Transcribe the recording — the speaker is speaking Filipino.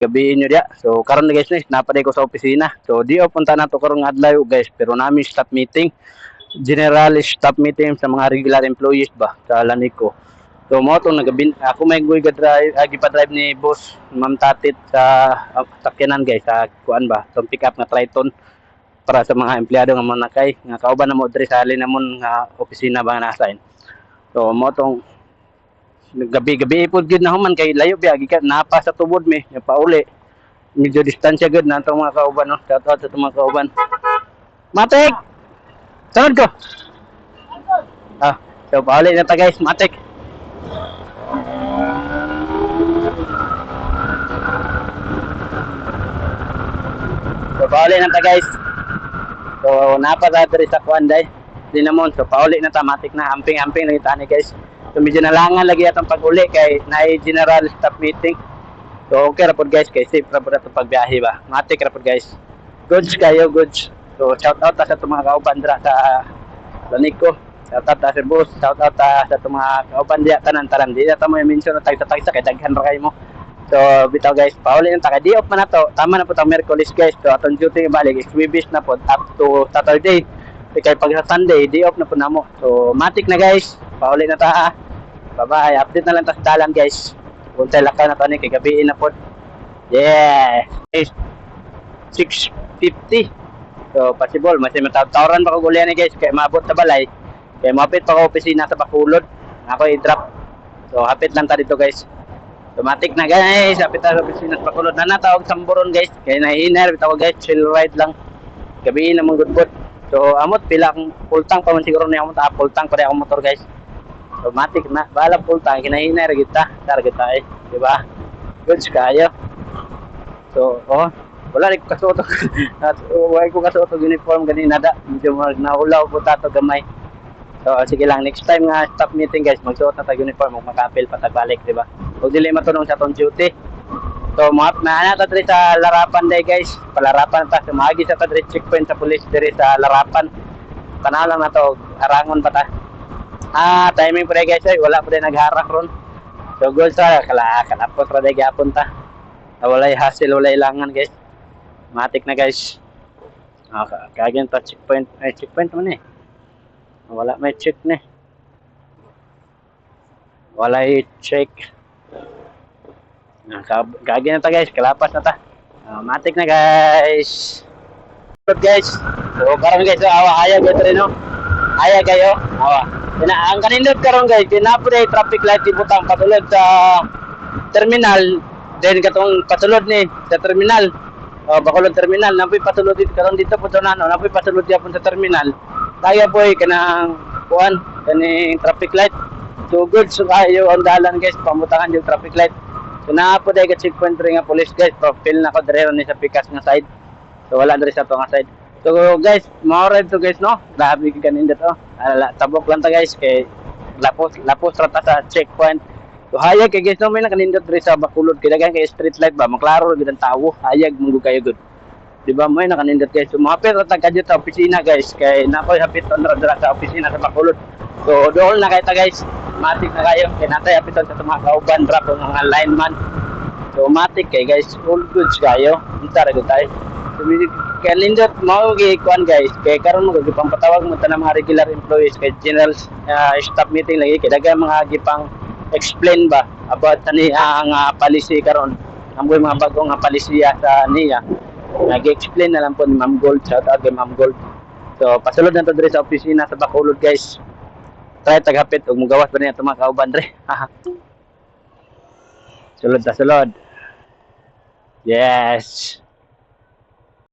gabi inyo dia. So karon guys napaday ko sa opisina. So di punta na to karong adlaw guys, pero nami staff meeting, general staff meeting sa mga regular employees ba sa Lanico. So mo tong nagabin ako may guy drive agi pa drive ni boss Ma'am Tatit sa sakyanan guys sa kuan ba, so pick up nga Triton para sa mga empleyado nga mga nakay nga kauban na mo diri sa halin namon nga opisina ba nga na-assign. So mo tong gabi-gabi po gid na human kay layo biya gikan napa sa tubod mi nya pauli. Medyo distansya gud na atong mga kauban no. Shout out sa atong mga kauban. Matik. Sunod ko. So pauli na ta guys, matik. So pauli na ta guys. So napa ta diri sa kuan day. Di namon so pauli na ta, matik na amping-amping lagi tani guys. So medyo nalangan lagi atong pag-uli kay naay general staff meeting. So okay ra pod guys kay safe ra pod ato pagbiyahe ba. Matik ra pod guys. Goods kayo, goods. So shout out sa atong mga kauban dira sa Lanico. Shout out sa boss, shout out sa atong mga kauban diya tanan-tanan. Di ta mo i-mention na tagsa-tagsa kay daghan ra kay mo. So bitaw guys, pauli na ta kay di off man nato. Tama na po tang Miyerkules guys. So atong duty balik exhibit na pod up to Saturday. Kay pag sa Sunday, day off na po namo. So matik na guys. Pauli na ta. Bye-bye. Update na lang ta sa dalan guys. Untay lakay na to ni kay gabi na pod. Yeah. 6:50. So possible mas matawran pa ko gulyan ni guys kay maabot sa balay. Kay mapit pa ko opisina sa Bacolod. Ako i-drop. So hapit lang ta dito guys. Automatic na guys, hapit ta sa opisina sa Bacolod. Na natawag samburon guys. Kay nahihiner bitaw guys, chill ride lang. Gabi na mong good. So amot pila akong full tank pa man siguro ni ako ta full tank pa akong motor guys. Automatic na bala full tank kinahina ra kita, target ta di ba? Goods kayo. So wala rin ko kasuot at wala ko kasuot uniform ganina da medyo naulaw po tato gamay. So sige lang next time nga staff meeting guys magsuot na tag uniform ug makapil pa tag balik di ba? Ug dili matunong sa atong duty. So mga na ta diri sa Larapan day guys. Palarapan ta sumagi sa ta diri checkpoint sa police diri sa Larapan. Tanaw lang na to harangon pa ta. Timing pa guys ay wala pa din nagharak ron. So goal sa kalapot ra day gyapon ta. Walay hassle walay langan guys. Matik na guys. Kagyan ta checkpoint ay checkpoint man eh. Wala may check ni. Walay check. Gagawin na ta guys, kalapas na ta. Matik na guys. Guys. So karon guys, aya gyud rin no. Aya kayo. Ang kanindot karon guys, pinapuday traffic light ibutang patulod sa terminal. Then katong patulod ni sa terminal. Bacolod terminal, napoy patulod dito karon dito po na no, napoy patulod gyapon sa terminal. Kaya boy kanang kuan kaning traffic light. So good so kayo ang dalan guys, pamutangan yung traffic light. So naa po dahil checkpoint rin nga police guys. Profile na ko diri ni sa pikas nga side. So wala diri sa to nga side. So guys, maoray to guys no. Grabe ka kanindot oh. Tabok lang ta guys kay lapos ra ta sa checkpoint. So hayag kay guys no may nakanindot diri sa Bacolod kay daghan kay street light ba maklaro gid ang tawo. Hayag munggo kayo gud. Di ba may nakanindot guys. So mahapit ra ta kadto sa opisina guys kay nakoy hapit on ra sa opisina sa Bacolod. So doon na kayo ta guys. Matik na kayo kay natay apiton sa mga kauban drop ng mga lineman. So matik kay guys all goods kayo unta ra gud tayo. So kay lindot mao gi kuan guys kay karon mo gipang patawag mo tanang mga regular employees kay general staff meeting lagi kay daghan mga gipang explain ba about ani ang policy karon amboy mga bagong nga palisiya sa niya. Nag-explain na lang po ni Ma'am Gold, shout out kay Ma'am Gold. So pasulod na to diri sa opisina sa Bacolod guys. Try taghapit ug mugawas ba niya itong mga kauban dre. Sulod ta sulod. Yes.